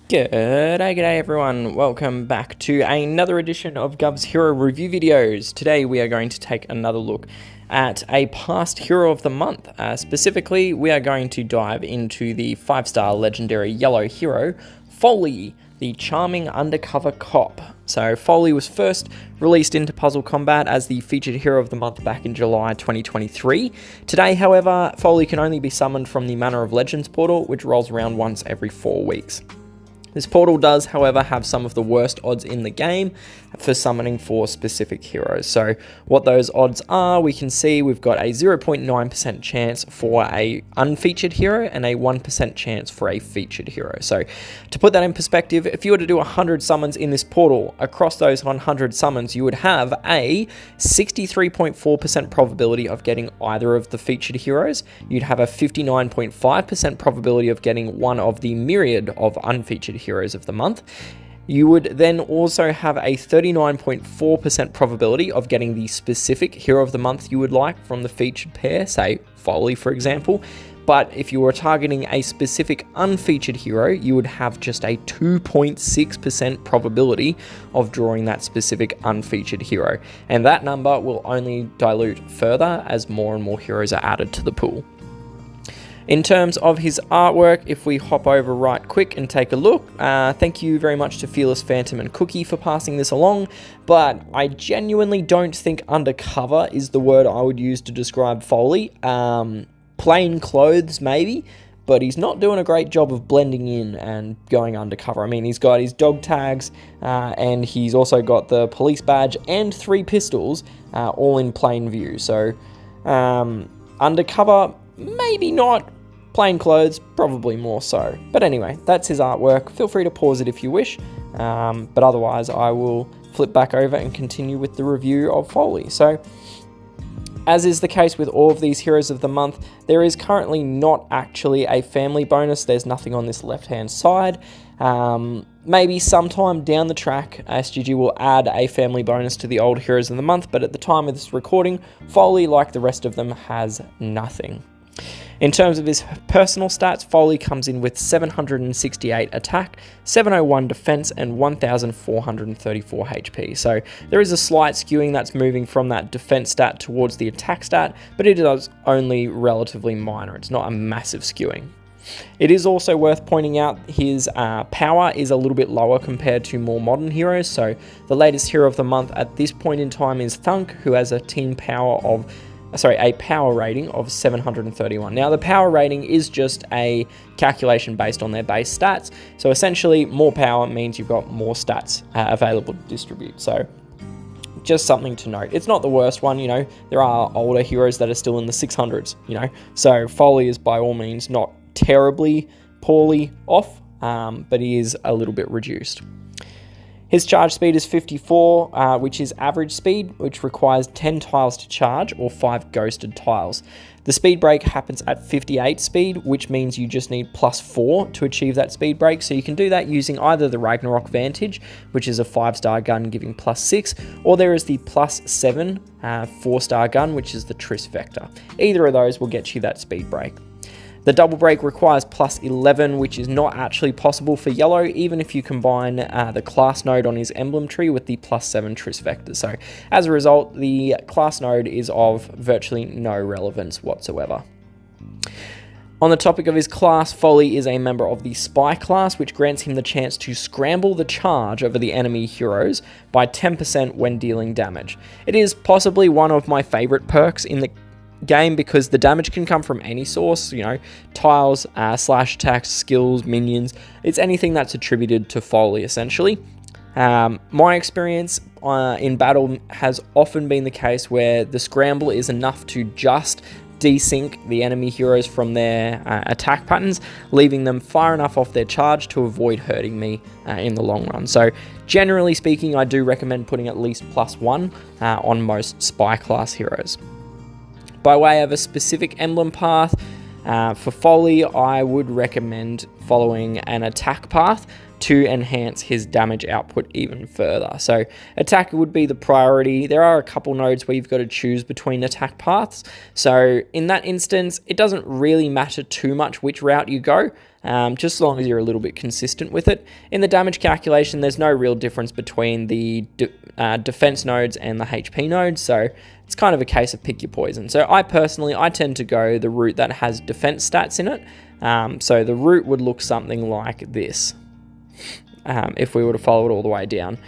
G'day everyone, welcome back to another edition of Guvs Hero Review videos. Today we are going to take another look at a past Hero of the Month. Specifically, we are going to dive into the 5-star legendary yellow hero, Foley, the Charming Undercover Cop. So Foley was first released into PuzzleCombat as the featured Hero of the Month back in July 2023. Today, however, Foley can only be summoned from the Manor of Legends portal, which rolls around once every 4 weeks. This portal does, however, have some of the worst odds in the game for summoning for specific heroes. So what those odds are, we can see we've got a 0.9% chance for a unfeatured hero and a 1% chance for a featured hero. So to put that in perspective, if you were to do 100 summons in this portal, across those 100 summons, you would have a 63.4% probability of getting either of the featured heroes. You'd have a 59.5% probability of getting one of the myriad of unfeatured heroes of the month. You would then also have a 39.4% probability of getting the specific hero of the month you would like from the featured pair, say Foley for example. But if you were targeting a specific unfeatured hero, you would have just a 2.6% probability of drawing that specific unfeatured hero. And that number will only dilute further as more and more heroes are added to the pool. In terms of his artwork, if we hop over right quick and take a look, thank you very much to Fearless Phantom and Cookie for passing this along, but I genuinely don't think undercover is the word I would use to describe Foley. Plain clothes maybe, but he's not doing a great job of blending in and going undercover. I mean, he's got his dog tags, and he's also got the police badge and 3 pistols, all in plain view. So, undercover, maybe not. Plain clothes, probably more so. But anyway, that's his artwork. Feel free to pause it if you wish. But otherwise, I will flip back over and continue with the review of Foley. So, as is the case with all of these heroes of the month, there is currently not actually a family bonus. There's nothing on this left-hand side. Maybe sometime down the track, SGG will add a family bonus to the old heroes of the month, but at the time of this recording, Foley, like the rest of them, has nothing. In terms of his personal stats, Foley comes in with 768 attack, 701 defense, and 1434 HP. So there is a slight skewing that's moving from that defense stat towards the attack stat, but it is only relatively minor. It's not a massive skewing. It is also worth pointing out his power is a little bit lower compared to more modern heroes. So the latest hero of the month at this point in time is Thunk, who has a power rating of 731. Now, the power rating is just a calculation based on their base stats. So essentially, more power means you've got more stats available to distribute. So just something to note. It's not the worst one, there are older heroes that are still in the 600s, So Foley is by all means not terribly poorly off, but he is a little bit reduced. His charge speed is 54, which is average speed, which requires 10 tiles to charge or 5 ghosted tiles. The speed break happens at 58 speed, which means you just need +4 to achieve that speed break. So you can do that using either the Ragnarok Vantage, which is a 5-star gun giving +6, or there is the +7 4-star gun, which is the Triss Vector. Either of those will get you that speed break. The double break requires +11, which is not actually possible for yellow, even if you combine the class node on his emblem tree with the +7 Triss Vector. So as a result, the class node is of virtually no relevance whatsoever. On the topic of his class, Foley is a member of the Spy class, which grants him the chance to scramble the charge over the enemy heroes by 10% when dealing damage. It is possibly one of my favorite perks in the game because the damage can come from any source, tiles, slash attacks, skills, minions. It's anything that's attributed to Foley, essentially. My experience in battle has often been the case where the scramble is enough to just desync the enemy heroes from their attack patterns, leaving them far enough off their charge to avoid hurting me in the long run. So generally speaking, I do recommend putting at least +1 on most Spy class heroes. By way of a specific emblem path, for Foley, I would recommend following an attack path to enhance his damage output even further. So attack would be the priority. There are a couple nodes where you've got to choose between attack paths. So in that instance, it doesn't really matter too much which route you go. just as long as you're a little bit consistent with it. In the damage calculation, there's no real difference between the defense nodes and the HP nodes, so it's kind of a case of pick your poison. So I tend to go the route that has defense stats in it. So the route would look something like this, if we were to follow it all the way down.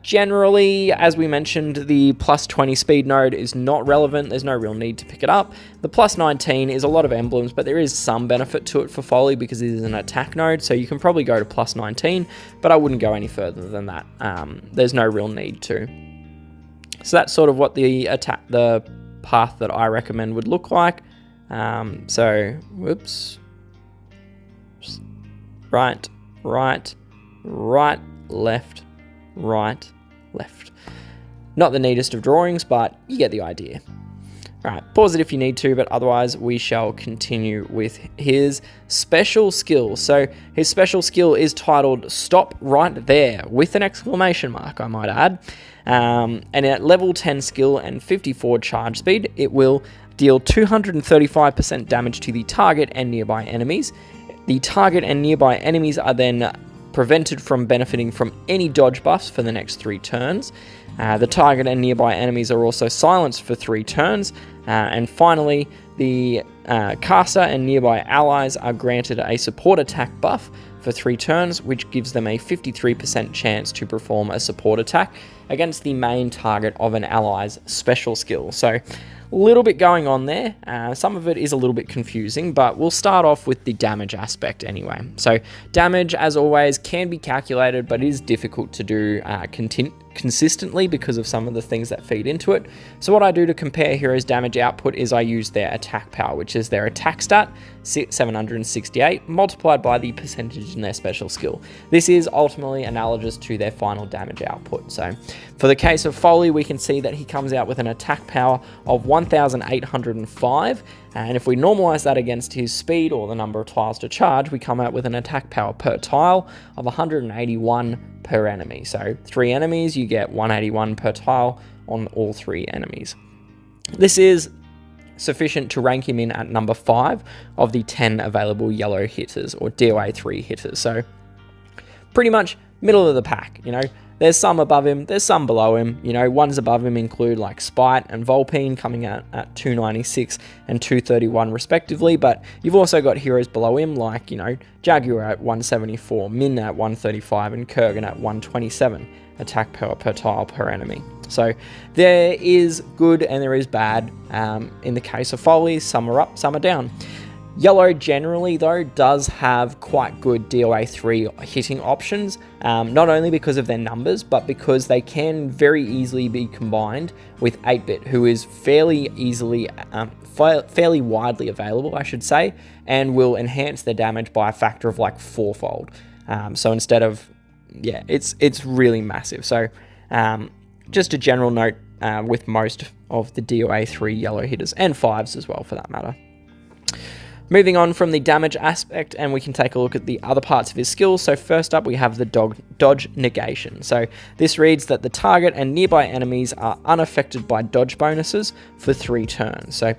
Generally, as we mentioned, the plus 20 speed node is not relevant. There's no real need to pick it up. The plus 19 is a lot of emblems, but there is some benefit to it for Foley because it is an attack node, so you can probably go to plus 19, but I wouldn't go any further than that. There's no real need to. So that's sort of what the path that I recommend would look like. Whoops. Right, left, right, left. Not the neatest of drawings, but you get the idea. Alright, pause it if you need to, but otherwise we shall continue with his special skill. So his special skill is titled Stop Right There, with an exclamation mark, I might add. And at level 10 skill and 54 charge speed, it will deal 235% damage to the target and nearby enemies. The target and nearby enemies are then prevented from benefiting from any dodge buffs for the next 3 turns. The target and nearby enemies are also silenced for 3 turns. And finally, the caster and nearby allies are granted a support attack buff for 3 turns, which gives them a 53% chance to perform a support attack against the main target of an ally's special skill. So a little bit going on there. Some of it is a little bit confusing, but we'll start off with the damage aspect anyway. So damage, as always, can be calculated, but it is difficult to do consistently because of some of the things that feed into it. So what I do to compare heroes' damage output is I use their attack power, which is their attack stat, 768, multiplied by the percentage in their special skill. This is ultimately analogous to their final damage output. So for the case of Foley, we can see that he comes out with an attack power of 1,805, and if we normalize that against his speed or the number of tiles to charge, we come out with an attack power per tile of 181 per enemy. So 3 enemies, you get 181 per tile on all 3 enemies. This is sufficient to rank him in at number 5 of the 10 available yellow hitters, or DOA 3 hitters. So pretty much middle of the pack, you know. There's some above him, there's some below him. You know, ones above him include like Spite and Volpine coming out at 296 and 231 respectively, but you've also got heroes below him like, you know, Jaguar at 174, Min at 135, and Kurgan at 127 attack power per tile per enemy. So there is good and there is bad. In the case of Foley, some are up, some are down. Yellow generally, though, does have quite good DOA 3 hitting options, not only because of their numbers, but because they can very easily be combined with 8-bit, who is fairly widely available, I should say, and will enhance their damage by a factor of like 4-fold. So instead of, yeah, it's really massive. So just a general note with most of the DOA 3 yellow hitters, and 5s as well for that matter. Moving on from the damage aspect, and we can take a look at the other parts of his skills. So first up, we have the dodge negation. So this reads that the target and nearby enemies are unaffected by dodge bonuses for 3 turns. So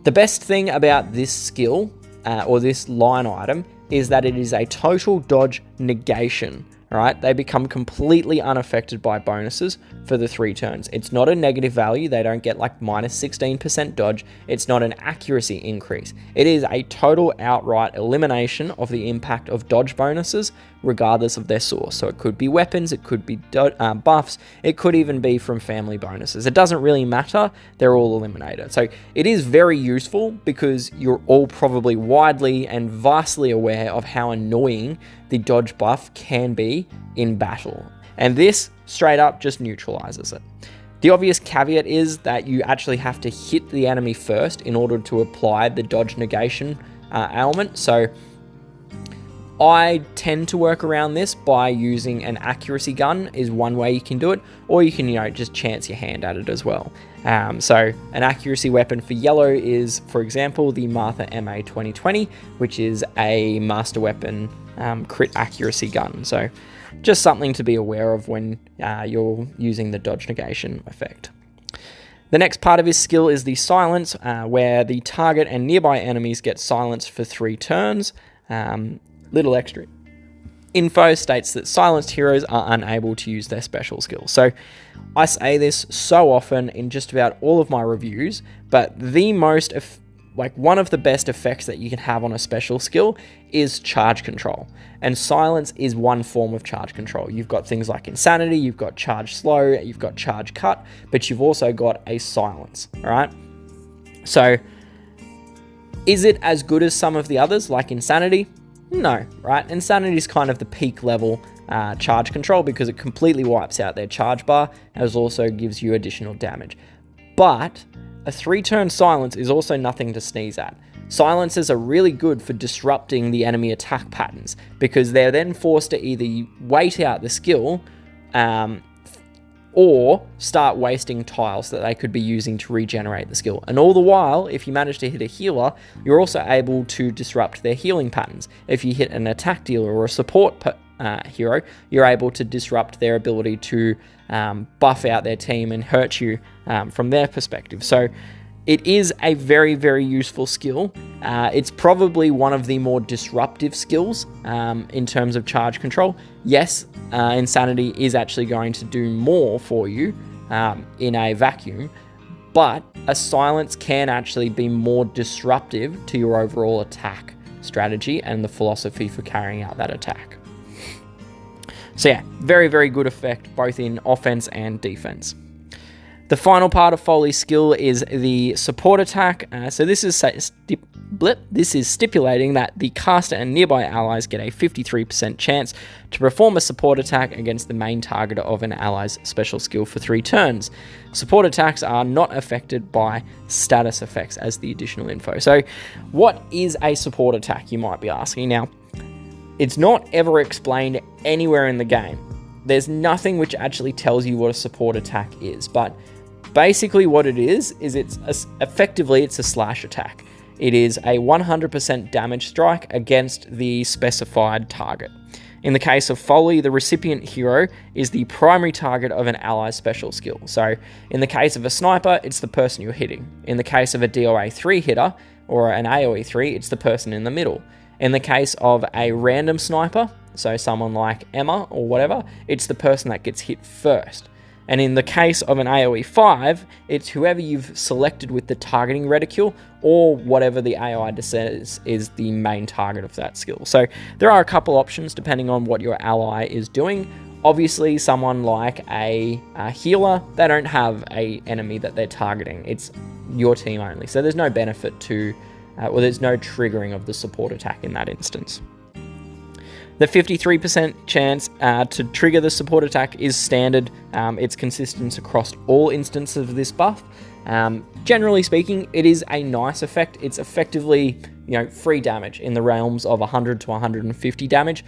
the best thing about this skill, or this line item, is that it is a total dodge negation. Right, they become completely unaffected by bonuses for the 3 turns. It's not a negative value. They don't get like minus 16% dodge. It's not an accuracy increase. It is a total outright elimination of the impact of dodge bonuses, regardless of their source. So it could be weapons, it could be buffs, it could even be from family bonuses. It doesn't really matter. They're all eliminated. So it is very useful because you're all probably widely and vastly aware of how annoying the dodge buff can be in battle. And this straight up just neutralizes it. The obvious caveat is that you actually have to hit the enemy first in order to apply the dodge negation element. So I tend to work around this by using an accuracy gun is one way you can do it, or you can, you know, just chance your hand at it as well. So an accuracy weapon for yellow is, for example, the Martha MA 2020, which is a master weapon crit accuracy gun. So just something to be aware of when you're using the dodge negation effect. The next part of his skill is the silence, where the target and nearby enemies get silenced for 3 turns. little extra info states that silenced heroes are unable to use their special skills. So I say this so often in just about all of my reviews, but the most one of the best effects that you can have on a special skill is charge control. And silence is one form of charge control. You've got things like insanity, you've got charge slow, you've got charge cut, but you've also got a silence, all right? So is it as good as some of the others like insanity? No, right? Insanity is kind of the peak level charge control because it completely wipes out their charge bar, as also gives you additional damage. But a 3-turn silence is also nothing to sneeze at. Silences are really good for disrupting the enemy attack patterns because they're then forced to either wait out the skill or start wasting tiles that they could be using to regenerate the skill. And all the while, if you manage to hit a healer, you're also able to disrupt their healing patterns. If you hit an attack dealer or a support hero, you're able to disrupt their ability to buff out their team and hurt you from their perspective. So it is a very, very useful skill. It's probably one of the more disruptive skills in terms of charge control. Yes, Insanity is actually going to do more for you in a vacuum, but a silence can actually be more disruptive to your overall attack strategy and the philosophy for carrying out that attack. So yeah, very, very good effect both in offense and defense. The final part of Foley's skill is the support attack. So this is stipulating that the caster and nearby allies get a 53% chance to perform a support attack against the main target of an ally's special skill for 3 turns. Support attacks are not affected by status effects as the additional info. So what is a support attack, you might be asking? Now, it's not ever explained anywhere in the game. There's nothing which actually tells you what a support attack is, but basically what it is it's effectively a slash attack. It is a 100% damage strike against the specified target. In the case of Foley, the recipient hero is the primary target of an ally's special skill. So in the case of a sniper, it's the person you're hitting. In the case of a DOA 3 hitter or an AoE 3, it's the person in the middle. In the case of a random sniper, so someone like Emma or whatever, it's the person that gets hit first. And in the case of an AoE 5, it's whoever you've selected with the targeting reticule or whatever the AI says is the main target of that skill. So there are a couple options depending on what your ally is doing. Obviously, someone like a healer, they don't have an enemy that they're targeting. It's your team only. So there's no benefit to, there's no triggering of the support attack in that instance. The 53% chance to trigger the support attack is standard. It's consistent across all instances of this buff. Generally speaking, it is a nice effect. It's effectively, free damage in the realms of 100 to 150 damage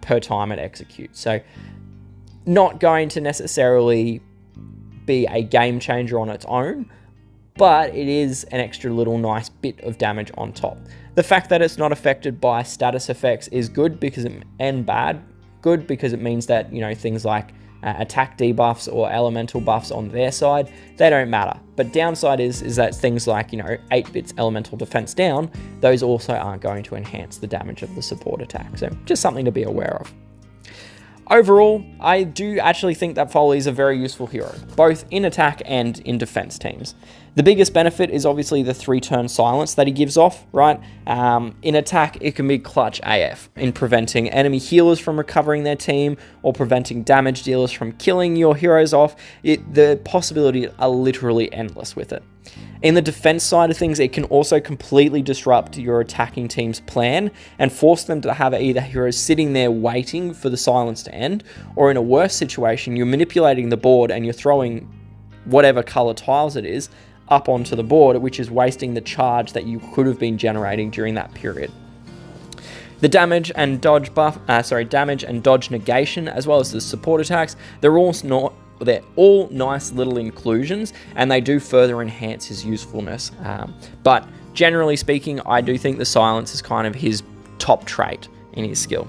per time it executes. So not going to necessarily be a game changer on its own, but it is an extra little nice bit of damage on top. The fact that it's not affected by status effects is good and bad. Good because it means that, things like attack debuffs or elemental buffs on their side, they don't matter. But downside is that things like, 8 bits elemental defense down, those also aren't going to enhance the damage of the support attack. So just something to be aware of. Overall, I do actually think that Foley is a very useful hero, both in attack and in defense teams. The biggest benefit is obviously the 3-turn silence that he gives off, right? In attack, it can be clutch AF in preventing enemy healers from recovering their team or preventing damage dealers from killing your heroes off. The possibilities are literally endless with it. In the defense side of things, it can also completely disrupt your attacking team's plan and force them to have either heroes sitting there waiting for the silence to end, or in a worse situation, you're manipulating the board and you're throwing whatever color tiles it is up onto the board, which is wasting the charge that you could have been generating during that period. The damage and dodge negation, as well as the support attacks, they're all nice little inclusions, and they do further enhance his usefulness. But generally speaking, I do think the silence is kind of his top trait in his skill.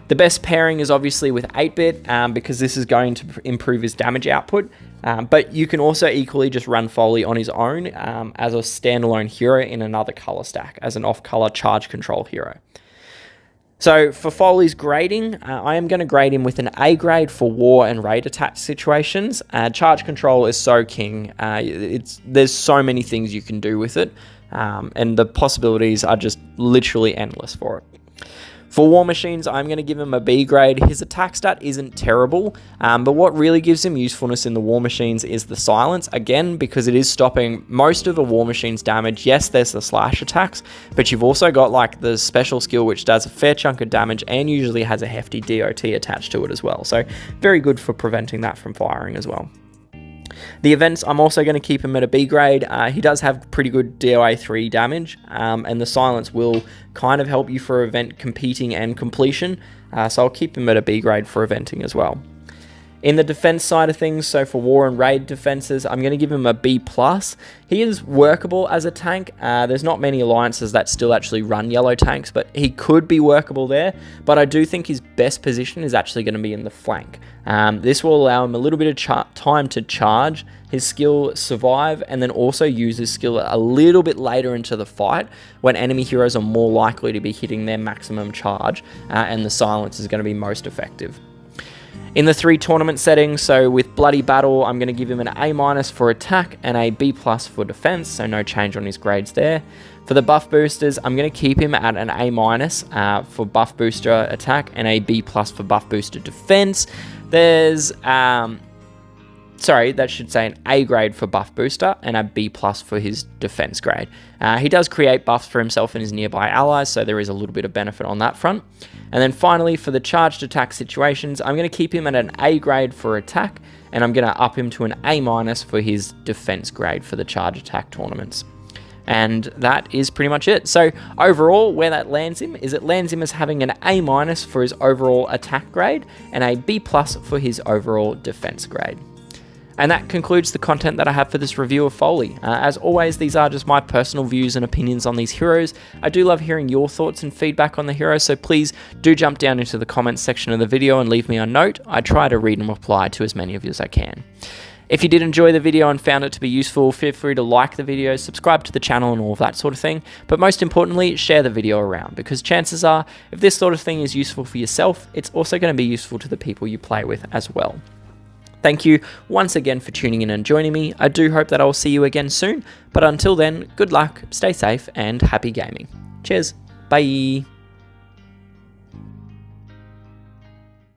The best pairing is obviously with 8-bit, because this is going to improve his damage output. But you can also equally just run Foley on his own as a standalone hero in another color stack, as an off-color charge control hero. So for Foley's grading, I am going to grade him with an A grade for war and raid attack situations. Charge control is so king. There's so many things you can do with it, and the possibilities are just literally endless for it. For War Machines, I'm going to give him a B grade. His attack stat isn't terrible, but what really gives him usefulness in the War Machines is the silence, again, because it is stopping most of a War Machine's damage. Yes, there's the slash attacks, but you've also got like the special skill which does a fair chunk of damage and usually has a hefty DOT attached to it as well. So very good for preventing that from firing as well. The events, I'm also going to keep him at a B grade. He does have pretty good DOA 3 damage, and the silence will kind of help you for event competing and completion, so I'll keep him at a B grade for eventing as well. In the defense side of things, so for war and raid defenses, I'm going to give him a B+. He is workable as a tank. There's not many alliances that still actually run yellow tanks, but he could be workable there. But I do think his best position is actually going to be in the flank. This will allow him a little bit of time to charge his skill, survive, and then also use his skill a little bit later into the fight when enemy heroes are more likely to be hitting their maximum charge, and the silence is going to be most effective. In the 3 tournament settings, so with Bloody Battle, I'm going to give him an A- for attack and a B+ for defense, so no change on his grades there. For the buff boosters, I'm going to keep him at an A- for buff booster attack and a B+ for buff booster defense. There's, sorry, that should say an A grade for buff booster and a B+ for his defense grade. He does create buffs for himself and his nearby allies, so there is a little bit of benefit on that front. And then finally, for the charged attack situations, I'm going to keep him at an A grade for attack, and I'm going to up him to an A- for his defense grade for the charge attack tournaments. And that is pretty much it. So overall, where that lands him is it lands him as having an A- for his overall attack grade and a B+ for his overall defense grade. And that concludes the content that I have for this review of Foley. As always, these are just my personal views and opinions on these heroes. I do love hearing your thoughts and feedback on the heroes, so please do jump down into the comments section of the video and leave me a note. I try to read and reply to as many of you as I can. If you did enjoy the video and found it to be useful, feel free to like the video, subscribe to the channel and all of that sort of thing. But most importantly, share the video around, because chances are, if this sort of thing is useful for yourself, it's also going to be useful to the people you play with as well. Thank you once again for tuning in and joining me. I do hope that I'll see you again soon, but until then, good luck, stay safe, and happy gaming. Cheers, bye!